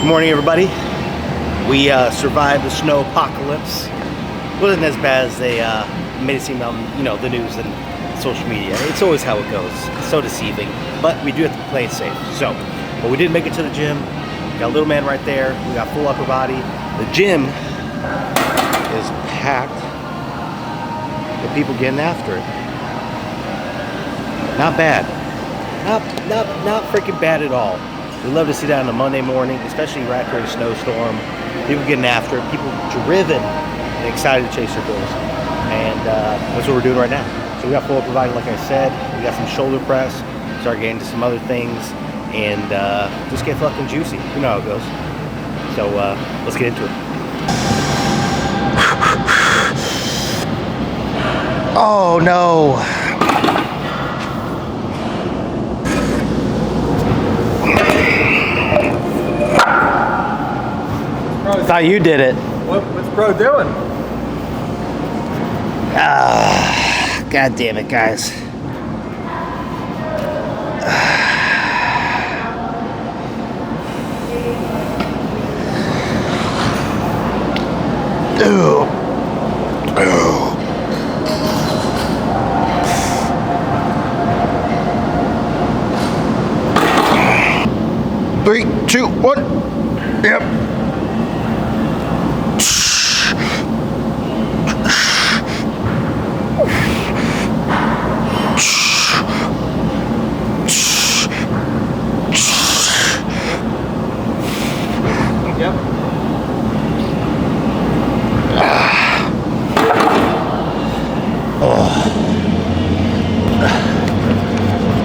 Good morning, everybody. We survived the snow apocalypse. Wasn't as bad as they made it seem on the news and social media. It's always how it goes. It's so deceiving. But we do have to play it safe. So, but we did make it to the gym. We got a little man right there. We got full upper body. The gym is packed with people getting after it. Not bad. Not freaking bad at all. We love to see that on a Monday morning, especially right after a snowstorm. People getting after it, people driven and excited to chase their goals. And that's what we're doing right now. So we got full upper body, like I said. We got some shoulder press. Start getting into some other things. And just get fucking juicy. You know how it goes. So let's get into it. Oh no. Thought you did it. What's Bro doing? God damn it, guys. Ew. 3, 2, 1. Yep.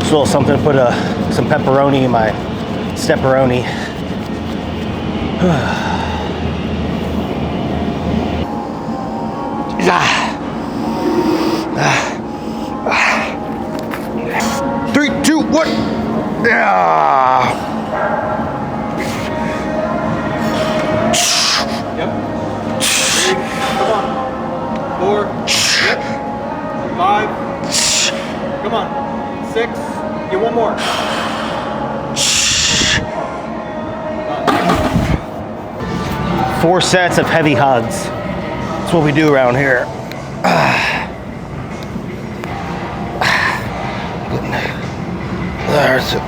Just a little something to put some pepperoni in my stepperoni. 3, 2, 1. Yeah. Yep. 3, come on. 4, yep. 5, come on. 6, get one more. 4 sets of heavy hugs. That's what we do around here. There's it.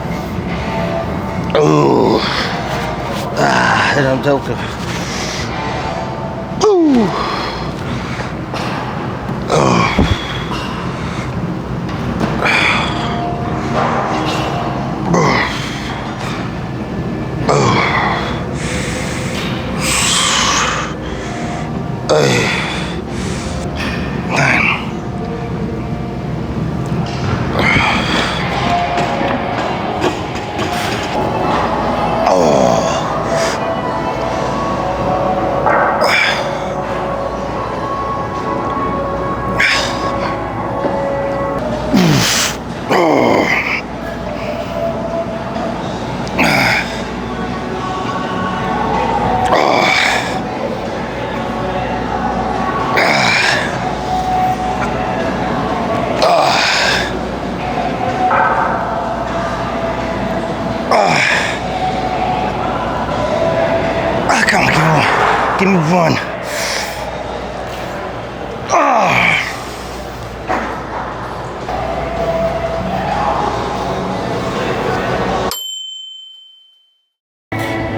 Ooh. And I'm joking. Ooh. Oh. Come on, give me one.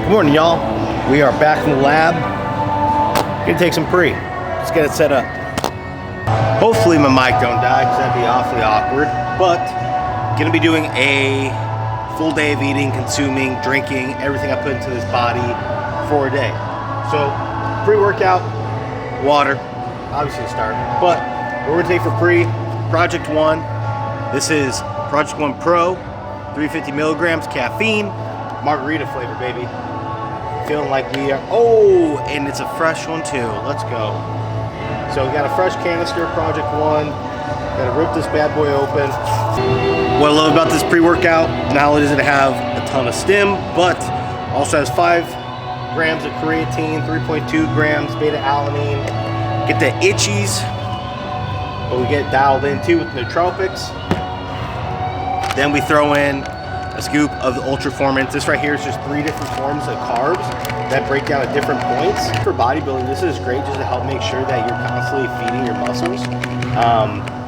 Good morning, y'all. We are back in the lab. Gonna take some pre. Let's get it set up. Hopefully my mic don't die, because that'd be awfully awkward. But gonna be doing a full day of eating, consuming, drinking, everything I put into this body for a day. So pre-workout, water, obviously a start. But we're gonna take for pre, Project 1. This is Project 1 Pro, 350 milligrams caffeine, margarita flavor, baby. Feeling like we are, oh, and it's a fresh one too. Let's go. So we got a fresh canister, Project 1. Gotta rip this bad boy open. What I love about this pre-workout, not only does it have a ton of stim, but also has 5 grams of creatine, 3.2 grams beta-alanine. Get the itchies, but we get dialed in too with nootropics. Then we throw in a scoop of the Ultraformance. This right here is just 3 different forms of carbs that break down at different points. For bodybuilding, this is great just to help make sure that you're constantly feeding your muscles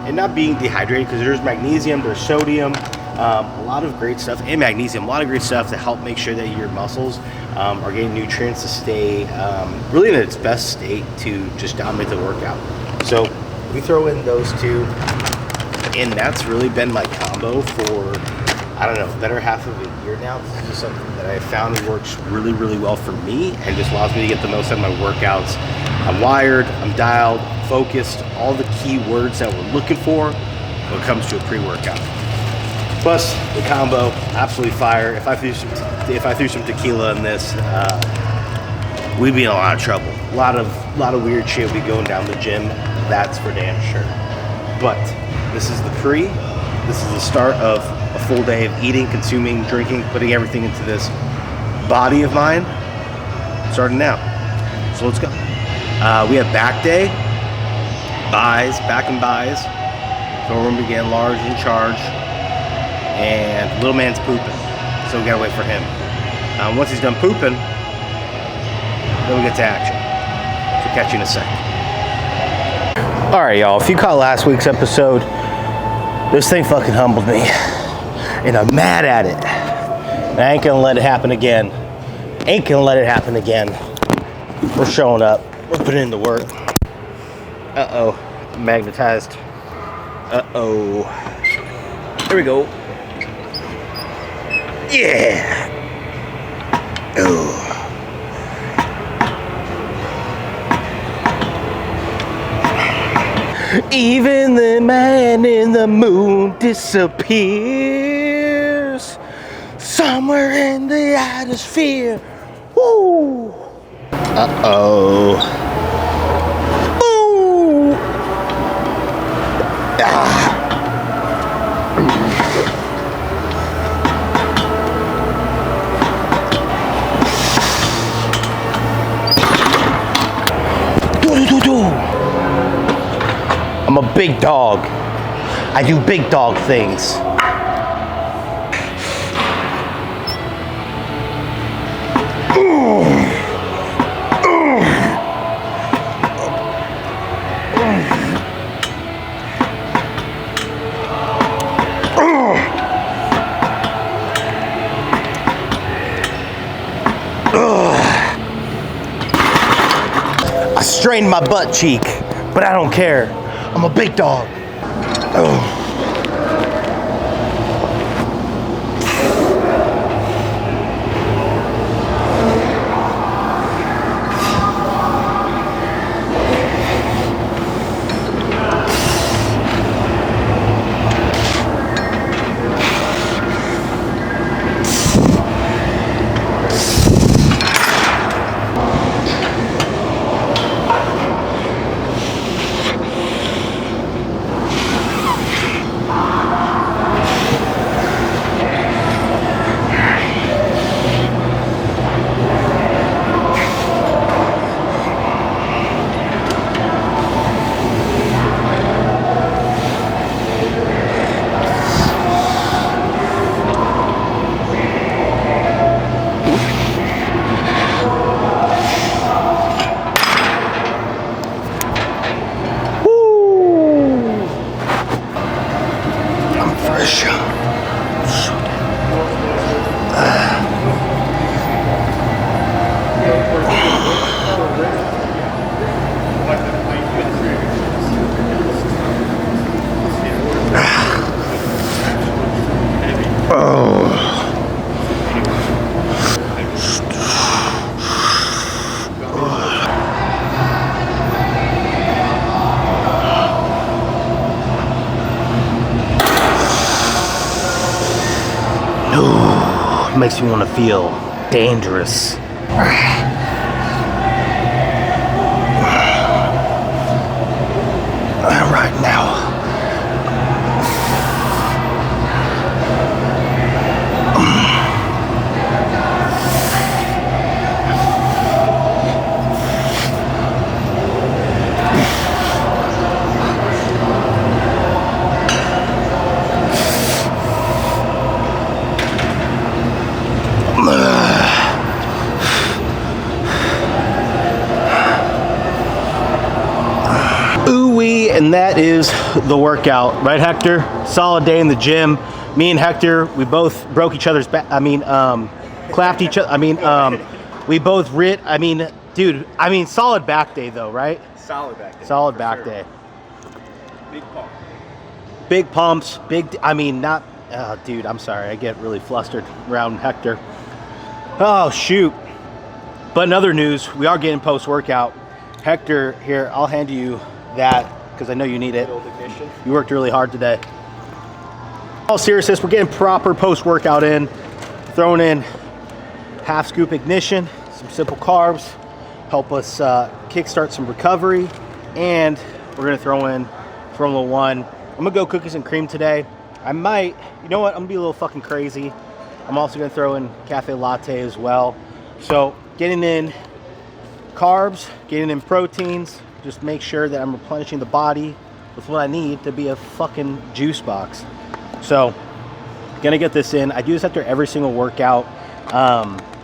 and not being dehydrated, because there's magnesium, there's sodium, a lot of great stuff, and magnesium, a lot of great stuff to help make sure that your muscles are getting nutrients to stay really in its best state to just dominate the workout. So we throw in those two, and that's really been my combo for, I don't know, better half of a year now. This is just something that I found works really, really well for me and just allows me to get the most out of my workouts. I'm wired, I'm dialed, focused, all the key words that we're looking for when it comes to a pre-workout. Plus, the combo, absolutely fire. If I threw some tequila in this, we'd be in a lot of trouble. A lot of weird shit would be going down the gym. That's for damn sure. But this is the pre. This is the start of a full day of eating, consuming, drinking, putting everything into this body of mine. Starting now. So let's go. We have back day, buys, back and buys. So we're gonna begin large in charge. And little man's pooping, so we gotta wait for him. Once he's done pooping, then we get to action. So catch you in a sec. All right, y'all, if you caught last week's episode, this thing fucking humbled me, and I'm mad at it. And I ain't gonna let it happen again. Ain't gonna let it happen again. We're showing up, we're putting in the work. Uh-oh, magnetized. Uh-oh. Here we go. Yeah. Oh. Even the man in the moon disappears somewhere in the atmosphere. Woo. Uh-oh. Ooh. Ah. I'm a big dog. I do big dog things. I strained my butt cheek, but I don't care. I'm a big dog. Oh. Makes me want to feel dangerous. Right now. Ooh-wee, and that is the workout, right, Hector? Solid day in the gym. Me and Hector, we both broke each other's back. Clapped each other. We both dude. Solid back day though, right? Solid back day. Solid back day. Big pump. Big pumps. Dude. I'm sorry. I get really flustered around Hector. Oh shoot. But in other news, we are getting post-workout. Hector, here, I'll hand you that because I know you need it. You worked really hard today. All seriousness, we're getting proper post-workout in. Throwing in half scoop ignition, some simple carbs, help us kickstart some recovery, and we're gonna throw in Formula One. I'm gonna go cookies and cream today. I might, you know what, I'm gonna be a little fucking crazy. I'm also gonna throw in cafe latte as well. So getting in carbs, getting in proteins, just make sure that I'm replenishing the body with what I need to be a fucking juice box. So gonna get this in. I do this after every single workout.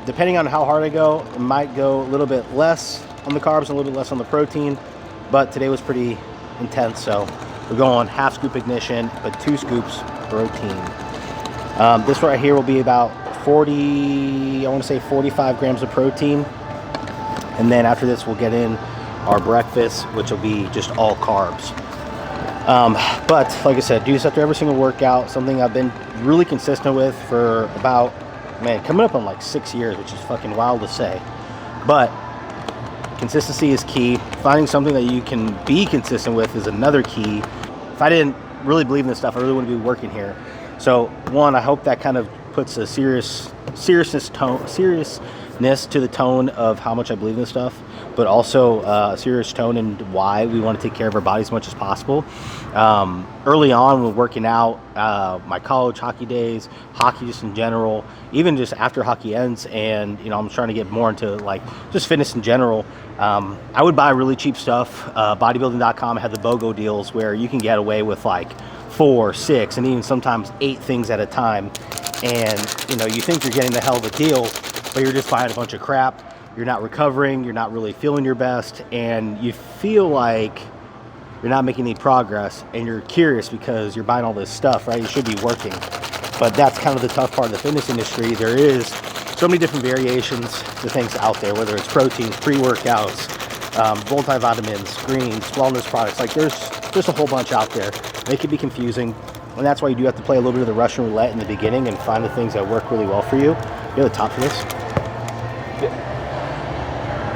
Depending on how hard I go, it might go a little bit less on the carbs and a little bit less on the protein, but today was pretty intense, so we're going half scoop ignition, but 2 scoops protein. This right here will be about 45 grams of protein, and then after this we'll get in our breakfast, which will be just all carbs. But like I said, do this after every single workout, something I've been really consistent with for about, coming up on like 6 years, which is fucking wild to say. But consistency is key. Finding something that you can be consistent with is another key. If I didn't really believe in this stuff, I really wouldn't be working here. So one, I hope that kind of puts a seriousness to the tone of how much I believe in this stuff, but also a serious tone in why we want to take care of our bodies as much as possible. Early on when working out, my college hockey days, hockey just in general, even just after hockey ends, and I'm trying to get more into like just fitness in general, I would buy really cheap stuff. Bodybuilding.com had the BOGO deals where you can get away with like 4, 6, and even sometimes 8 things at a time. And you think you're getting the hell of a deal, but you're just buying a bunch of crap. You're not recovering, you're not really feeling your best, and you feel like you're not making any progress, and you're curious because you're buying all this stuff, right? You should be working. But that's kind of the tough part of the fitness industry. There is so many different variations to things out there, whether it's proteins, pre-workouts, multivitamins, greens, wellness products. Like there's a whole bunch out there. They can be confusing, and that's why you do have to play a little bit of the Russian roulette in the beginning and find the things that work really well for you. You have the top for this?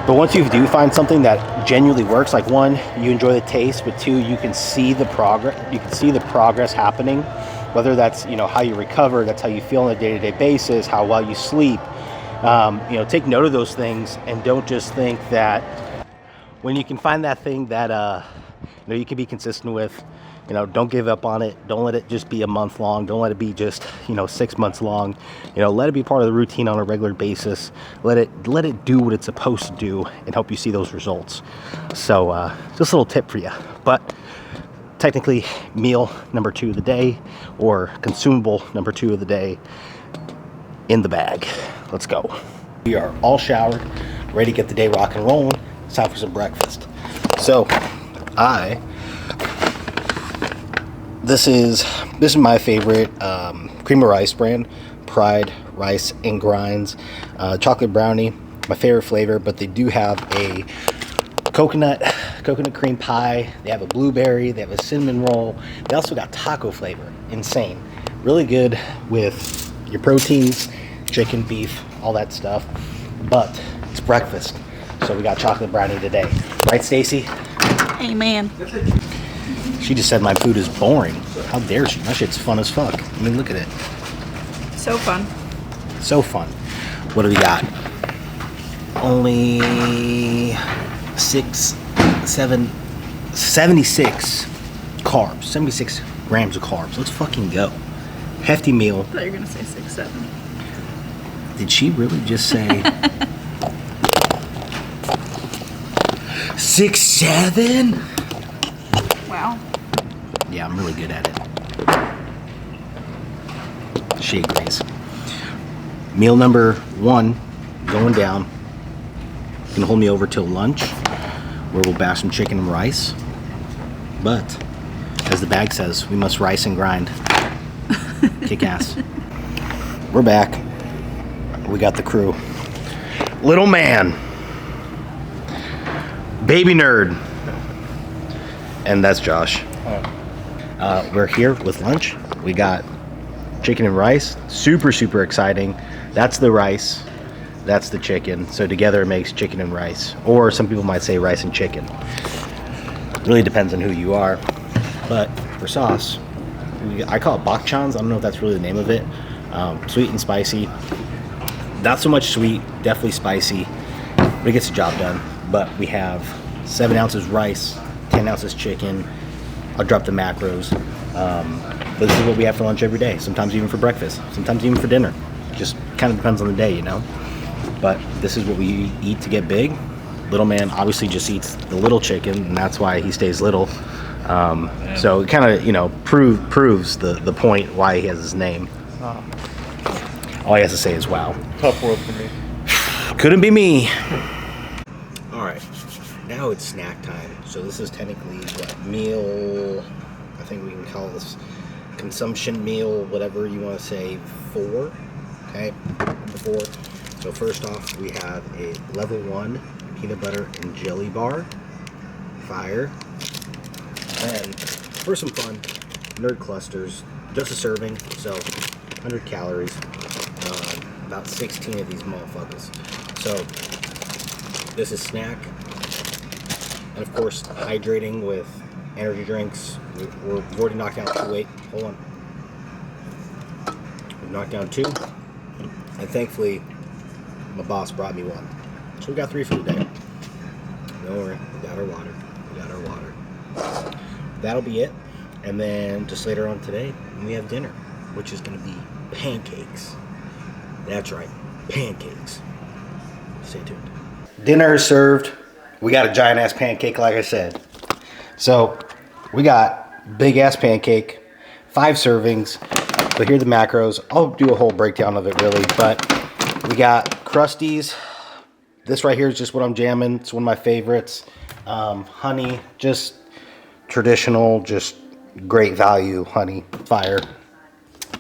But once you do find something that genuinely works, like one, you enjoy the taste, but two, you can see the progress. You can see the progress happening, whether that's how you recover, that's how you feel on a day-to-day basis, how well you sleep. Take note of those things, and don't just think that when you can find that thing that you can be consistent with. Don't give up on it. Don't let it just be a month long. Don't let it be just 6 months long. Let it be part of the routine on a regular basis. Let it do what it's supposed to do and help you see those results. So just a little tip for you. But technically, meal number 2 of the day, or consumable number 2 of the day, in the bag. Let's go. We are all showered, ready to get the day rock and rolling. It's time for some breakfast. So This is my favorite cream of rice brand, Pride Rice and Grinds. Chocolate brownie, my favorite flavor, but they do have a coconut cream pie. They have a blueberry. They have a cinnamon roll. They also got taco flavor. Insane. Really good with your proteins, chicken, beef, all that stuff. But it's breakfast, so we got chocolate brownie today. Right, Stacy? Amen. She just said my food is boring. How dare she? My shit's fun as fuck. I mean, look at it. So fun. So fun. What do we got? Only 76 carbs. 76 grams of carbs. Let's fucking go. Hefty meal. I thought you were going to say 6, 7. Did she really just say 6, 7? Wow. Yeah, I'm really good at it. She agrees. Meal number 1 going down. Gonna hold me over till lunch, where we'll bash some chicken and rice. But, as the bag says, we must rice and grind. Kick ass. We're back. We got the crew. Little man. Baby nerd. And that's Josh. We're here with lunch. We got chicken and rice. Super, super exciting. That's the rice. That's the chicken. So together it makes chicken and rice. Or some people might say rice and chicken. Really depends on who you are. But for sauce, I call it bakchans. I don't know if that's really the name of it. Sweet and spicy. Not so much sweet, definitely spicy. But it gets the job done. But we have 7 ounces rice, 10 ounces chicken. I'll drop the macros. But this is what we have for lunch every day. Sometimes even for breakfast. Sometimes even for dinner. Just kind of depends on the day, you know. But this is what we eat to get big. Little man obviously just eats the little chicken, and that's why he stays little. So it kind of, you know, proves the point why he has his name. All he has to say is wow. Tough world for me. Couldn't be me. All right, now it's snack time. So this is technically what meal? I think we can call this consumption meal, whatever you want to say. 4. Okay, number 4. So first off, we have a level 1 peanut butter and jelly bar. Fire. And for some fun, nerd clusters. Just a serving, so 100 calories. About 16 of these motherfuckers. So this is snack, and of course hydrating with energy drinks. We've already knocked down 2. Wait, hold on. We've knocked down 2, and thankfully my boss brought me 1. So we got 3 for the day. Don't worry, we got our water. We got our water. That'll be it. And then just later on today, we have dinner, which is going to be pancakes. That's right, pancakes. Stay tuned. Dinner is served. We got a giant ass pancake, like I said. So we got big ass pancake, 5 servings. But here are the macros. I'll do a whole breakdown of it really, but we got Krusties. This right here is just what I'm jamming. It's one of my favorites. Honey, just traditional, just great value honey, fire.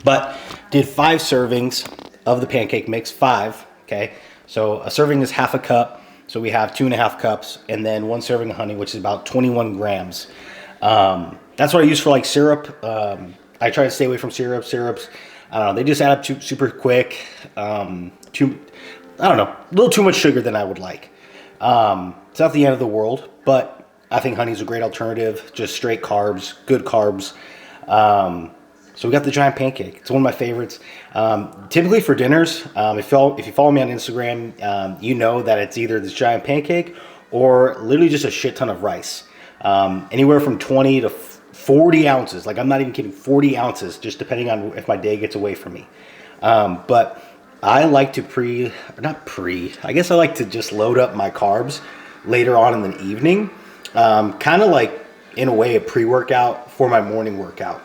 But did 5 servings of the pancake mix, 5, okay? So a serving is half a cup, so we have 2.5 cups, and then 1 serving of honey, which is about 21 grams. That's what I use for like syrup. I try to stay away from syrups. I don't know, they just add up super quick. I don't know, a little too much sugar than I would like. It's not the end of the world, but I think honey is a great alternative. Just straight carbs, good carbs. So we got the giant pancake. It's one of my favorites. Typically for dinners, if you follow me on Instagram, you know that it's either this giant pancake or literally just a shit ton of rice. Anywhere from 20 to 40 ounces. Like, I'm not even kidding, 40 ounces, just depending on if my day gets away from me. But I like to I guess I like to just load up my carbs later on in the evening. Kind of like, in a way, a pre-workout for my morning workout.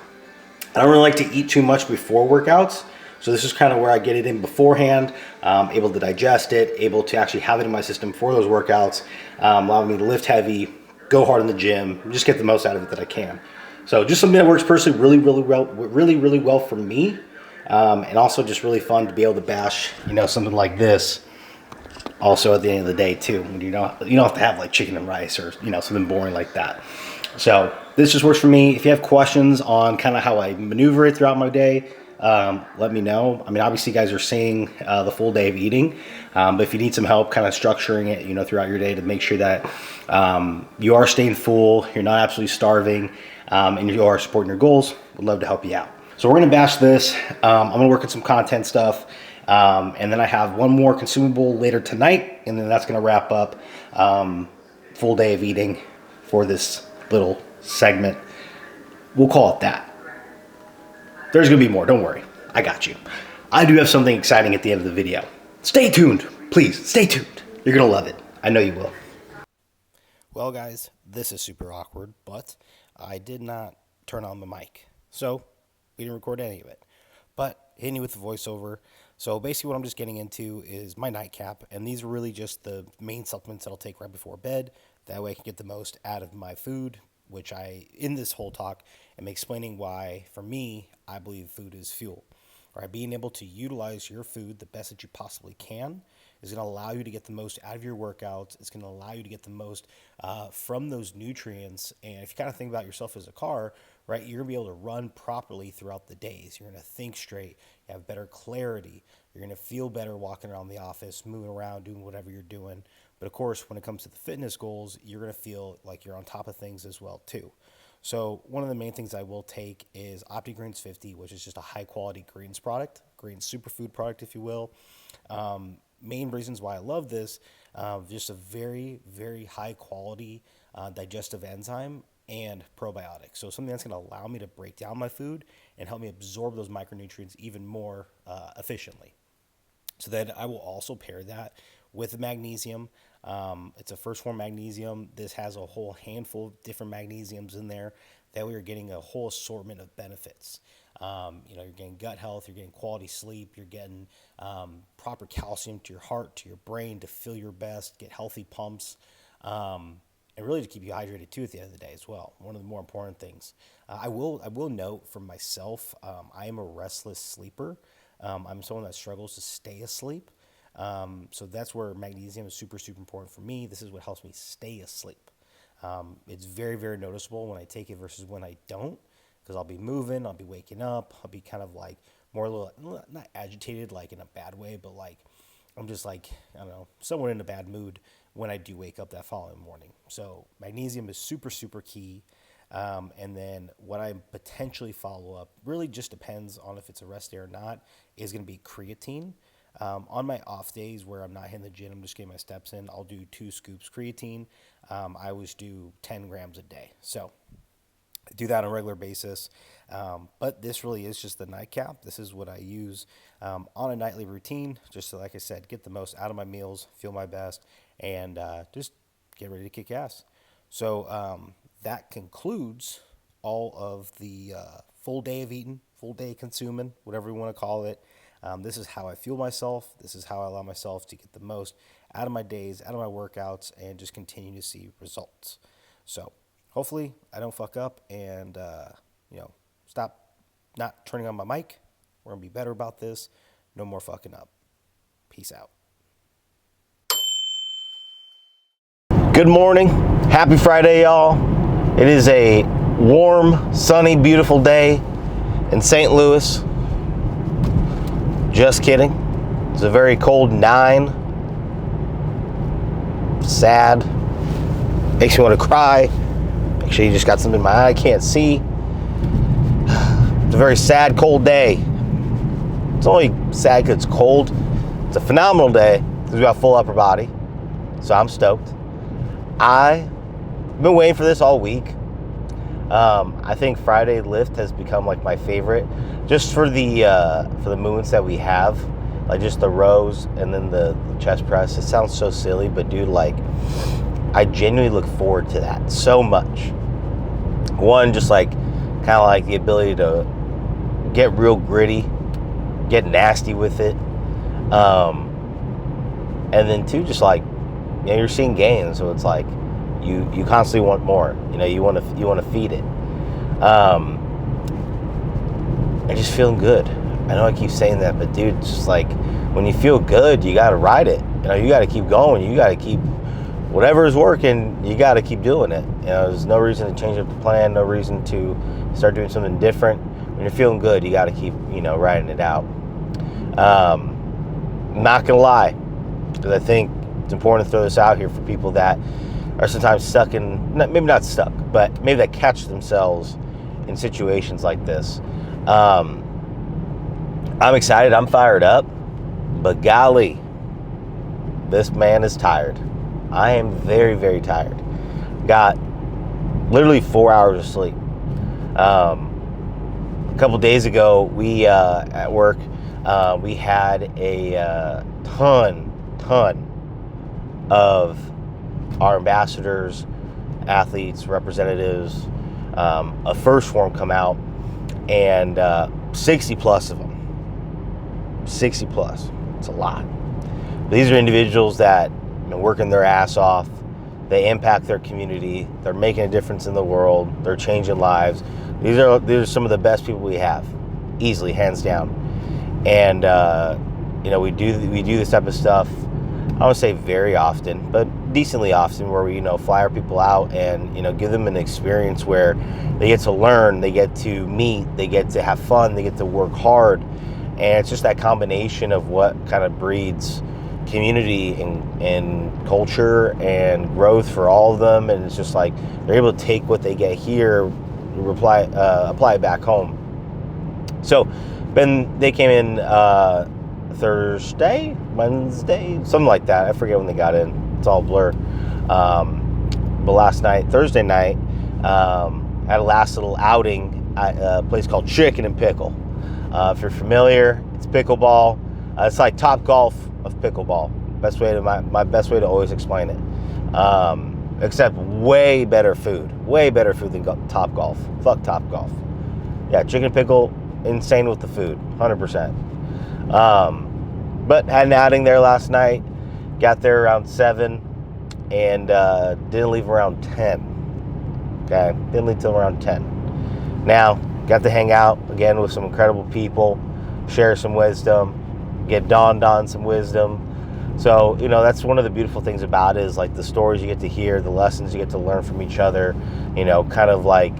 I don't really like to eat too much before workouts. So this is kind of where I get it in beforehand, able to digest it, able to actually have it in my system for those workouts, allowing me to lift heavy, go hard in the gym, just get the most out of it that I can. So just something that works personally really well for me. And also just really fun to be able to bash, you know, something like this also at the end of the day too. You don't have to have like chicken and rice or, you know, something boring like that. So this just works for me. If you have questions on kind of how I maneuver it throughout my day, let me know. I mean, obviously you guys are seeing the full day of eating, but if you need some help kind of structuring it, you know, throughout your day to make sure that you are staying full, you're not absolutely starving, and you are supporting your goals, would love to help you out. So we're going to bash this. I'm going to work on some content stuff, and then I have one more consumable later tonight, and then that's going to wrap up full day of eating for this little segment. We'll call it that. There's going to be more, don't worry. I got you. I do have something exciting at the end of the video. Stay tuned, please, stay tuned. You're going to love it. I know you will. Well, guys, this is super awkward, but I did not turn on the mic. So we didn't record any of it. But hitting you with the voiceover. So basically what I'm just getting into is my nightcap, and these are really just the main supplements that I'll take right before bed. That way I can get the most out of my food which in this whole talk, am explaining why, for me, I believe food is fuel. Right? Being able to utilize your food the best that you possibly can is going to allow you to get the most out of your workouts. It's going to allow you to get the most from those nutrients. And if you kind of think about yourself as a car, right, you're going to be able to run properly throughout the days. You're going to think straight. You have better clarity. You're going to feel better walking around the office, moving around, doing whatever you're doing. But of course, when it comes to the fitness goals, you're going to feel like you're on top of things as well, too. So one of the main things I will take is OptiGreens 50, which is just a high quality greens product, green superfood product, if you will. Main reasons why I love this, just a very, very high quality digestive enzyme and probiotic. So something that's going to allow me to break down my food and help me absorb those micronutrients even more efficiently. So then I will also pair that with magnesium. It's a first form magnesium. This has a whole handful of different magnesiums in there that we are getting a whole assortment of benefits. You're getting gut health, you're getting quality sleep, you're getting proper calcium to your heart, to your brain to feel your best, get healthy pumps, and really to keep you hydrated too at the end of the day as well. One of the more important things. I will note for myself, I am a restless sleeper. I'm someone that struggles to stay asleep. So that's where magnesium is super, super important for me. This is what helps me stay asleep. It's very, very noticeable when I take it versus when I don't, because I'll be moving, I'll be waking up, I'll be kind of like more a little, not agitated like in a bad way, but like I'm just like, I don't know, somewhat in a bad mood when I do wake up that following morning. So magnesium is super, super key. And then what I potentially follow up really just depends on if it's a rest day or not, is going to be creatine. On my off days where I'm not hitting the gym, I'm just getting my steps in, I'll do 2 scoops creatine. I always do 10 grams a day. So I do that on a regular basis. But this really is just the nightcap. This is what I use on a nightly routine, just to, like I said, get the most out of my meals, feel my best, and just get ready to kick ass. So that concludes all of the full day of eating, full day consuming, whatever you want to call it. This is how I fuel myself. This is how I allow myself to get the most out of my days, out of my workouts, and just continue to see results. So hopefully I don't fuck up and, stop not turning on my mic. We're going to be better about this. No more fucking up. Peace out. Good morning. Happy Friday, y'all. It is a warm, sunny, beautiful day in St. Louis. Just kidding. It's a very cold 9. Sad. Makes me want to cry. Actually, you just got something in my eye I can't see. It's a very sad, cold day. It's only sad because it's cold. It's a phenomenal day because we got full upper body. So I'm stoked. I've been waiting for this all week. I think Friday lift has become like my favorite, just for the movements that we have, like just the rows and then the chest press. It sounds so silly, but dude, like I genuinely look forward to that so much. One, just like kind of like the ability to get real gritty, get nasty with it, and then 2, just like, you're seeing gains, so it's like you constantly want more. You want to feed it. And just feeling good. I know I keep saying that, but dude, it's just like when you feel good, you gotta ride it. You gotta keep going. You gotta keep whatever is working. You gotta keep doing it. There's no reason to change up the plan. No reason to start doing something different. When you're feeling good, you gotta keep riding it out. I'm not gonna lie, because I think it's important to throw this out here for people that are sometimes stuck in, maybe not stuck, but maybe that catch themselves in situations like this. I'm excited, I'm fired up, but golly, this man is tired. I am very, very tired. Got literally 4 hours of sleep. A couple days ago, we at work, we had a ton of our ambassadors, athletes, representatives, a first form come out, and 60 plus of them. 60 plus. It's a lot. These are individuals that working their ass off. They impact their community. They're making a difference in the world. They're changing lives. These are some of the best people we have, easily, hands down. And we do this type of stuff. I don't want to say very often, but decently often, where we fly our people out and give them an experience where they get to learn, they get to meet, they get to have fun, they get to work hard, and it's just that combination of what kind of breeds community and culture and growth for all of them. And it's just like they're able to take what they get here, apply it back home. So they came in Thursday, Wednesday, something like that. I forget when they got in. It's all a blur. But Thursday night, had a last little outing at a place called Chicken and Pickle. If you're familiar, it's pickleball. It's like Top Golf of pickleball. My best way to always explain it. Except way better food than Top Golf. Fuck Top Golf. Yeah, Chicken and Pickle, insane with the food, 100%. But had an outing there last night. Got there around 7 and didn't leave around 10. Okay, didn't leave till around 10. Now, got to hang out again with some incredible people, share some wisdom, get dawned on some wisdom. So, that's one of the beautiful things about it, is like the stories you get to hear, the lessons you get to learn from each other, kind of like,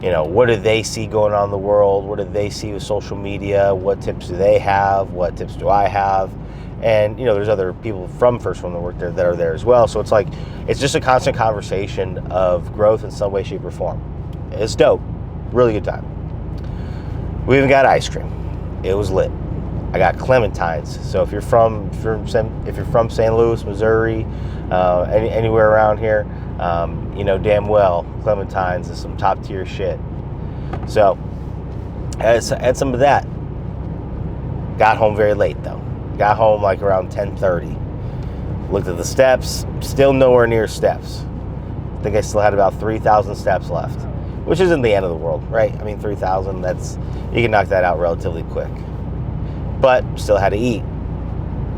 what do they see going on in the world? What do they see with social media? What tips do they have? What tips do I have? And, there's other people from First One that work there that are there as well. So it's like, it's just a constant conversation of growth in some way, shape, or form. It's dope. Really good time. We even got ice cream. It was lit. I got clementines. So if you're from St. Louis, Missouri, anywhere around here, damn well clementines is some top tier shit. So I had some of that. Got home very late though. Got home like around 10:30. Looked at the steps. Still nowhere near steps. I think I still had about 3,000 steps left, which isn't the end of the world, right? I mean, 3,000. You can knock that out relatively quick. But still had to eat.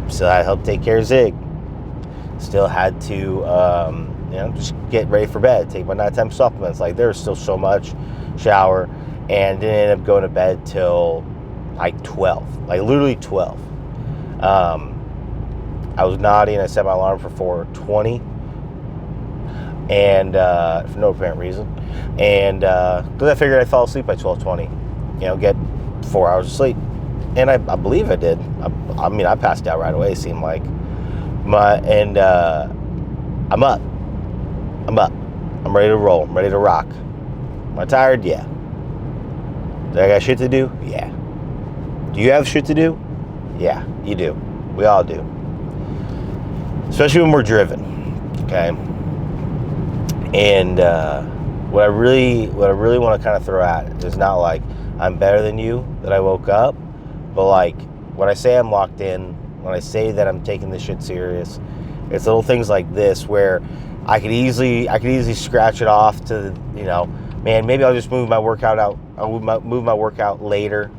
Still had to help take care of Zig. Still had to, just get ready for bed. Take my nighttime supplements. Like, there's still so much. Shower. And didn't end up going to bed till like 12. Like, literally 12. I was naughty and I set my alarm for 4:20. And, for no apparent reason. And, because I figured I'd fall asleep by 12:20. Get 4 hours of sleep. And I believe I did. I passed out right away, it seemed like. I'm up. I'm ready to roll. I'm ready to rock. Am I tired? Yeah. Do I got shit to do? Yeah. Do you have shit to do? Yeah, you do. We all do. Especially when we're driven. Okay? And what I really want to kind of throw at is not like I'm better than you that I woke up. But like, when I say I'm locked in, when I say that I'm taking this shit serious, it's little things like this where I could easily scratch it off to, man, maybe I'll just move my workout out. I'll move my workout later.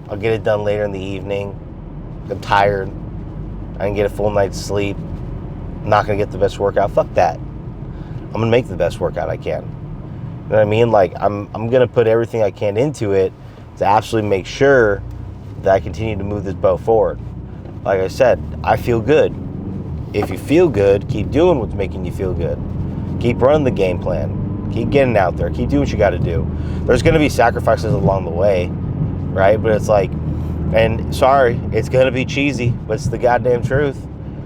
I'll get it done later in the evening. I'm tired. I can get a full night's sleep. I'm not gonna get the best workout. Fuck that. I'm gonna make the best workout I can. You know what I mean? Like, I'm gonna put everything I can into it to absolutely make sure that I continue to move this boat forward. Like I said, I feel good. If you feel good, keep doing what's making you feel good. Keep running the game plan. Keep getting out there. Keep doing what you got to do. There's going to be sacrifices along the way, right? But it's like, and sorry, it's going to be cheesy, but it's the goddamn truth,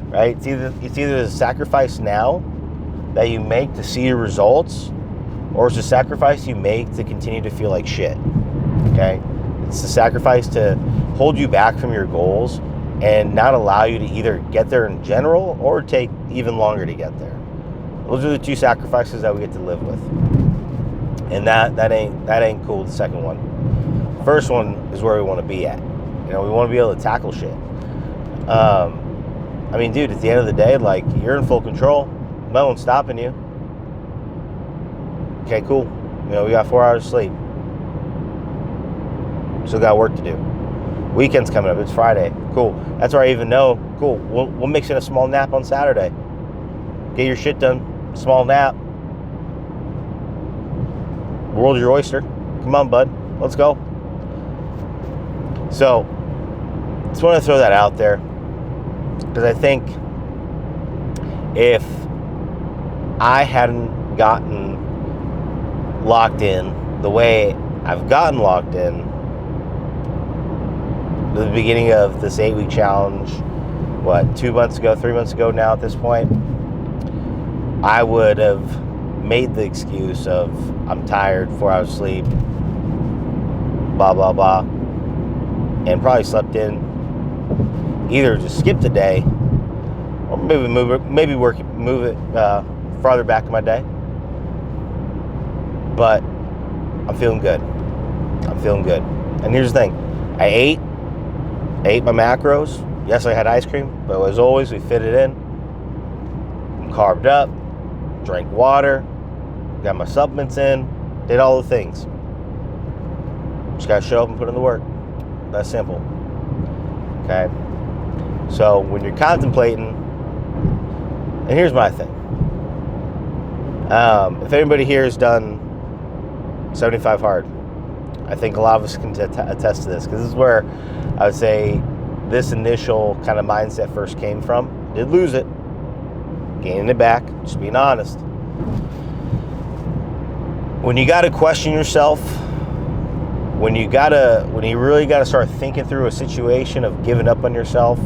right? It's either a sacrifice now that you make to see your results, or it's a sacrifice you make to continue to feel like shit, okay? It's a sacrifice to hold you back from your goals and not allow you to either get there in general or take even longer to get there. Those are the two sacrifices that we get to live with. And that ain't cool, the second one. First one is where we want to be at. We want to be able to tackle shit. Dude, at the end of the day, like, you're in full control. No one's stopping you. Okay, cool. We got 4 hours of sleep. Still got work to do. Weekend's coming up. It's Friday. Cool. That's where I even know. Cool. We'll mix in a small nap on Saturday. Get your shit done. small nap. World's your oyster. Come on, bud. Let's go. So, just want to throw that out there because I think if I hadn't gotten locked in the way I've gotten locked in at the beginning of this 8-week challenge, 2 months ago, 3 months ago now at this point, I would have made the excuse of I'm tired, 4 hours sleep, blah, blah, blah, and probably slept in. Either just skip the day or maybe move it farther back in my day. But I'm feeling good. And here's the thing. I ate my macros. Yes, I had ice cream, but as always, we fit it in. I'm carved up, drank water, got my supplements in, did all the things. Just gotta show up and put in the work. That's simple. Okay? So when you're contemplating, and here's my thing. If anybody here has done 75 hard, I think a lot of us can attest to this, because this is where I would say this initial kind of mindset first came from. Did lose it, gaining it back, just being honest. When you got to question yourself, when you really got to start thinking through a situation of giving up on yourself,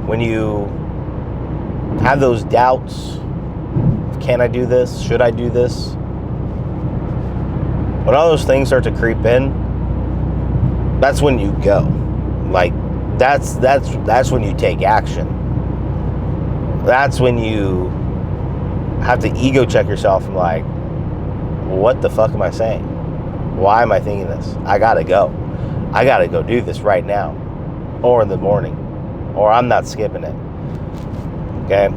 when you have those doubts, can I do this? Should I do this? When all those things start to creep in, that's when you go. Like, that's when you take action. That's when you have to ego check yourself and like, what the fuck am I saying? Why am I thinking this? I gotta go. I gotta go do this right now, or in the morning, or I'm not skipping it. Okay?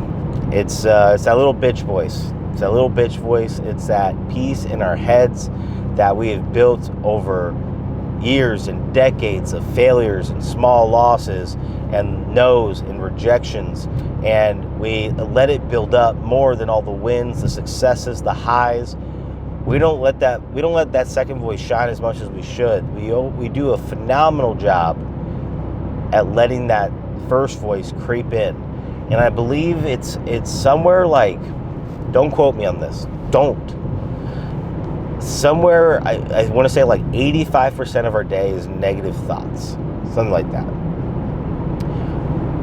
It's that little bitch voice. It's that little bitch voice. It's that peace in our heads that we have built over years and decades of failures and small losses and no's and rejections, and we let it build up more than all the wins, the successes, the highs. We don't let that second voice shine as much as we should. We do a phenomenal job at letting that first voice creep in. And I believe it's somewhere like, don't quote me on this, somewhere I want to say like 85% of our day is negative thoughts, something like that.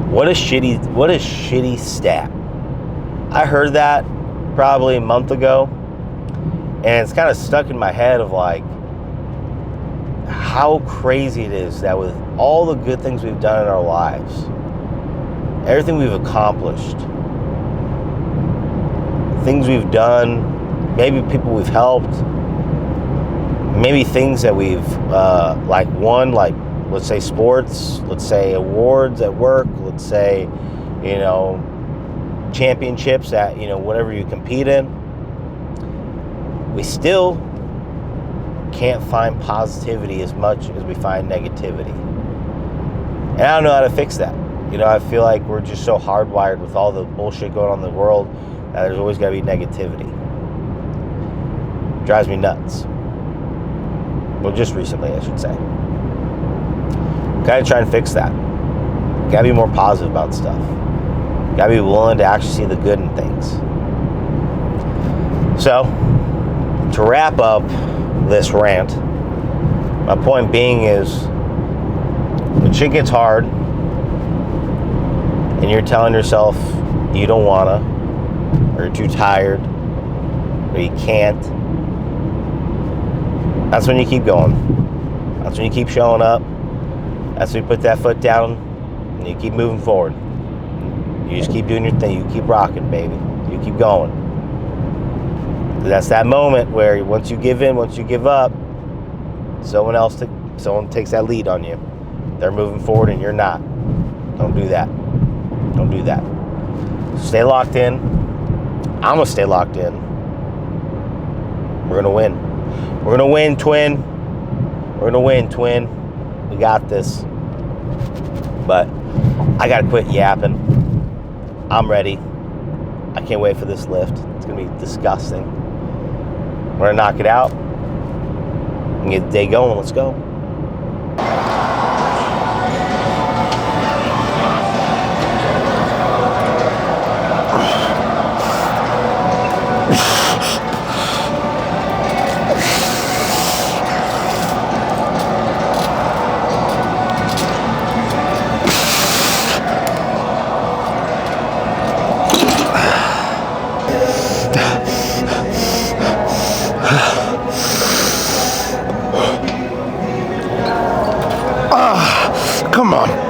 What a shitty stat. I heard that probably a month ago, and it's kind of stuck in my head of like how crazy it is that with all the good things we've done in our lives, everything we've accomplished, things we've done, maybe people we've helped, maybe things that we've like won, like let's say sports, let's say awards at work, let's say, championships at, whatever you compete in, we still can't find positivity as much as we find negativity. And I don't know how to fix that. I feel like we're just so hardwired with all the bullshit going on in the world that there's always got to be negativity. It drives me nuts. Well, just recently, I should say. Gotta try and fix that. Gotta be more positive about stuff. Gotta be willing to actually see the good in things. So, to wrap up this rant, my point being is, when shit gets hard, and you're telling yourself you don't wanna, or you're too tired, or you can't, that's when you keep going. That's when you keep showing up. That's when you put that foot down and you keep moving forward. You just keep doing your thing. You keep rocking, baby. You keep going. That's that moment where once you give in, once you give up, someone takes that lead on you. They're moving forward and you're not. Don't do that. Don't do that. Stay locked in. I'm going to stay locked in. We're going to win. We're going to win, twin. We're going to win, twin. We got this. But I got to quit yapping. I'm ready. I can't wait for this lift. It's gonna be disgusting. We're gonna knock it out and get the day going. Let's go. Come on.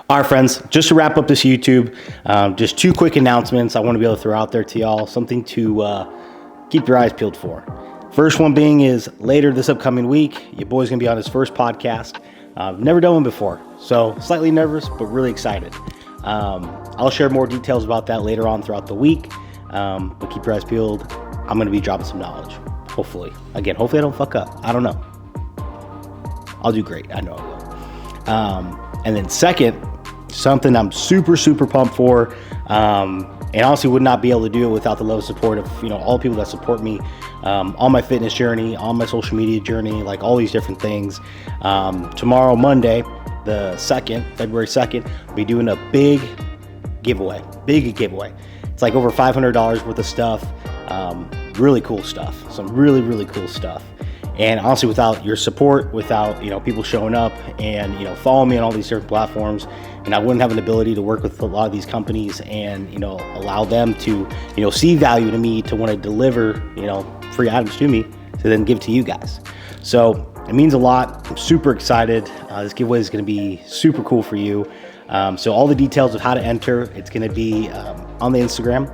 All right, friends, just to wrap up this YouTube, just 2 quick announcements I want to be able to throw out there to y'all, something to keep your eyes peeled for. First one being is later this upcoming week, your boy's going to be on his first podcast. Never done one before, so slightly nervous, but really excited. I'll share more details about that later on throughout the week, but keep your eyes peeled. I'm going to be dropping some knowledge, hopefully. Again, hopefully I don't fuck up. I don't know. I'll do great. I know I will. And then second, something I'm super pumped for, and honestly would not be able to do it without the love and support of all the people that support me on my fitness journey, on my social media journey, like all these different things. Tomorrow, Monday, the 2nd, February 2nd, I'll be doing a big giveaway. It's like over $500 worth of stuff, really cool stuff, some really cool stuff. And honestly, without your support, without people showing up and following me on all these different platforms, and I wouldn't have an ability to work with a lot of these companies and allow them to see value to me, to want to deliver free items to me to then give to you guys. So it means a lot. I'm super excited. This giveaway is going to be super cool for you. So all the details of how to enter, it's going to be on the Instagram.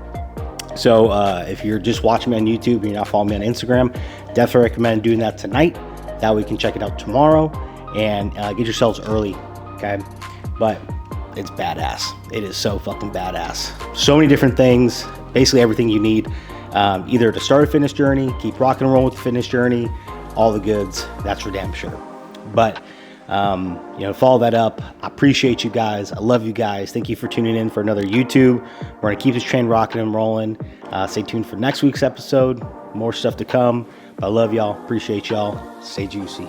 So if you're just watching me on YouTube and you're not following me on Instagram, definitely recommend doing that tonight. That way you can check it out tomorrow and get yourselves early, okay? But it's badass. It is so fucking badass. So many different things, basically everything you need, either to start a fitness journey, keep rocking and rolling with the fitness journey, all the goods, that's for damn sure. But follow that up. I appreciate you guys. I love you guys. Thank you for tuning in for another YouTube. We're going to keep this train rocking and rolling. Stay tuned for next week's episode. More stuff to come. I love y'all. Appreciate y'all. Stay juicy.